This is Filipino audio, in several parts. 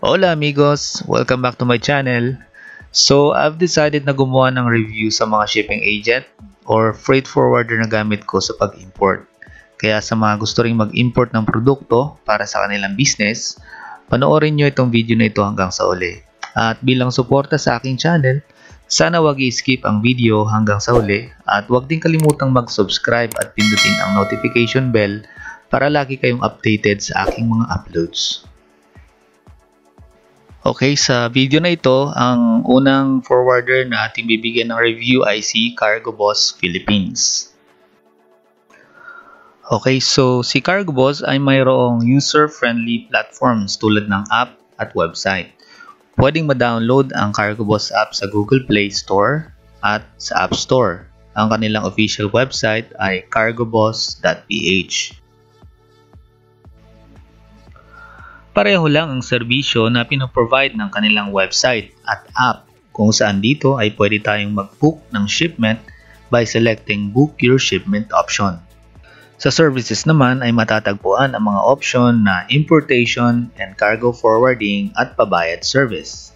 Hola amigos! Welcome back to my channel. So, I've decided na gumawa ng review sa mga shipping agent or freight forwarder na gamit ko sa pag-import. Kaya sa mga gusto ring mag-import ng produkto para sa kanilang business, panoorin nyo itong video na ito hanggang sa uli. At bilang suporta sa aking channel, sana wag i-skip ang video hanggang sa uli at wag din kalimutang mag-subscribe at pindutin ang notification bell para lagi kayong updated sa aking mga uploads. Okay, sa video na ito, ang unang forwarder na ating bibigyan ng review ay si Cargo Boss Philippines. Okay, so si Cargo Boss ay mayroong user-friendly platforms tulad ng app at website. Pwedeng ma-download ang Cargo Boss app sa Google Play Store at sa App Store. Ang kanilang official website ay cargoboss.ph. Pareho lang ang serbisyo na pinoprovide ng kanilang website at app kung saan dito ay pwede tayong mag-book ng shipment by selecting Book Your Shipment option. Sa services naman ay matatagpuan ang mga option na importation and cargo forwarding at pabayad service.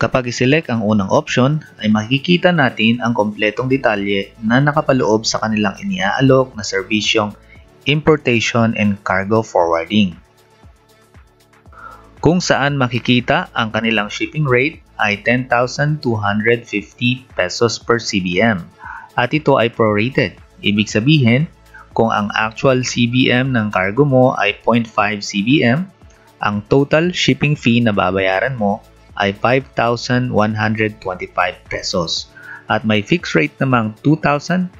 Kapag iselect ang unang option ay makikita natin ang kompletong detalye na nakapaloob sa kanilang iniaalok na serbisyong importation and cargo forwarding. Kung saan makikita ang kanilang shipping rate ay 10,250 pesos per CBM at ito ay prorated. Ibig sabihin, kung ang actual CBM ng cargo mo ay 0.5 CBM, ang total shipping fee na babayaran mo ay 5,125 pesos at may fixed rate namang 2,050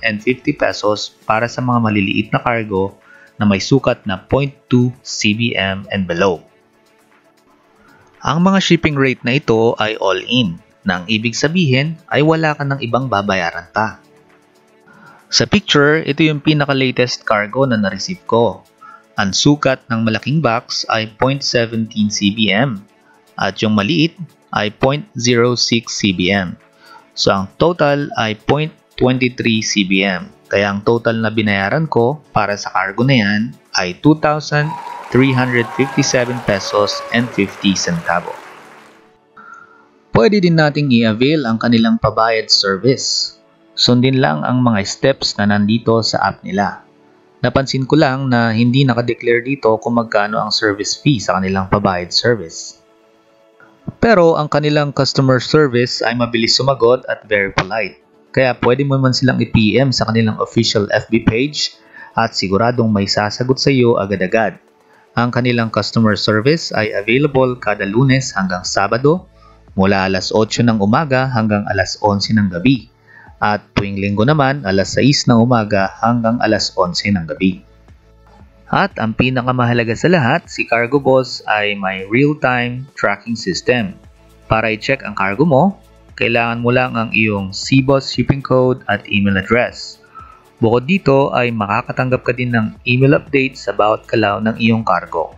pesos para sa mga maliliit na cargo na may sukat na 0.2 CBM and below. Ang mga shipping rate na ito ay all-in, nang ibig sabihin ay wala ka ng ibang babayaran pa. Sa picture, ito yung pinaka-latest cargo na na-receive ko. Ang sukat ng malaking box ay 0.17 CBM at yung maliit ay 0.06 CBM. So ang total ay 0.23 CBM. Kaya ang total na binayaran ko para sa cargo na yan ay 2,357 pesos and 50 centavo. Pwede din nating i-avail ang kanilang pabayad service. Sundin lang ang mga steps na nandito sa app nila. Napansin ko lang na hindi nakadeclare dito kung magkano ang service fee sa kanilang pabayad service. Pero ang kanilang customer service ay mabilis sumagot at very polite. Kaya pwede mo man silang i-PM sa kanilang official FB page at siguradong may sasagot sa iyo agad-agad. Ang kanilang customer service ay available kada Lunes hanggang Sabado mula alas 8 ng umaga hanggang alas 11 ng gabi at tuwing Linggo naman alas 6 ng umaga hanggang alas 11 ng gabi. At ang pinakamahalaga sa lahat, si Cargo Boss ay may real-time tracking system. Para i-check ang cargo mo, kailangan mo lang ang iyong CBOSS shipping code at email address. Bukod dito ay makakatanggap ka din ng email updates about kalaw ng iyong cargo.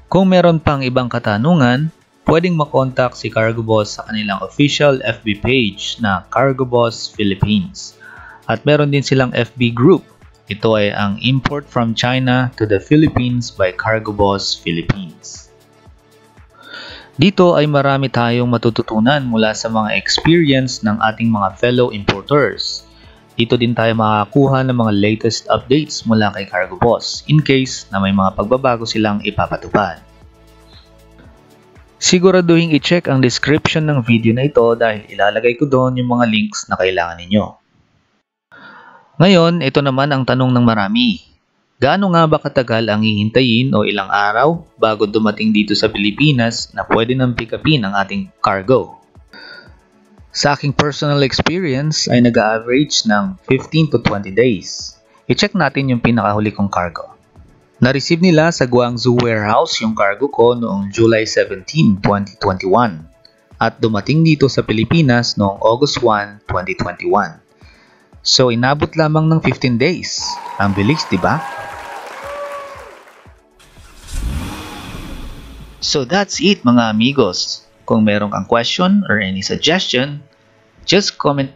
Kung meron pang ibang katanungan, pwedeng makontak si Cargo Boss sa kanilang official FB page na Cargo Boss Philippines. At meron din silang FB group. Ito ay ang Import from China to the Philippines by Cargo Boss Philippines. Dito ay marami tayong matututunan mula sa mga experience ng ating mga fellow importers. Dito din tayo makakuha ng mga latest updates mula kay Cargo Boss in case na may mga pagbabago silang ipapatupad. Siguraduhin i-check ang description ng video na ito dahil ilalagay ko doon yung mga links na kailangan ninyo. Ngayon, ito naman ang tanong ng marami. Gaano nga ba katagal ang hihintayin o ilang araw bago dumating dito sa Pilipinas na pwede nang pick upin ang ating cargo? Sa aking personal experience ay nag-average ng 15 to 20 days. I-check natin yung pinakahuli kong cargo. Na-receive nila sa Guangzhou warehouse yung cargo ko noong July 17, 2021 at dumating dito sa Pilipinas noong August 1, 2021. So inabot lamang ng 15 days. Ang bilis, di ba? So that's it mga amigos. Kung meron kang question or any suggestion, just comment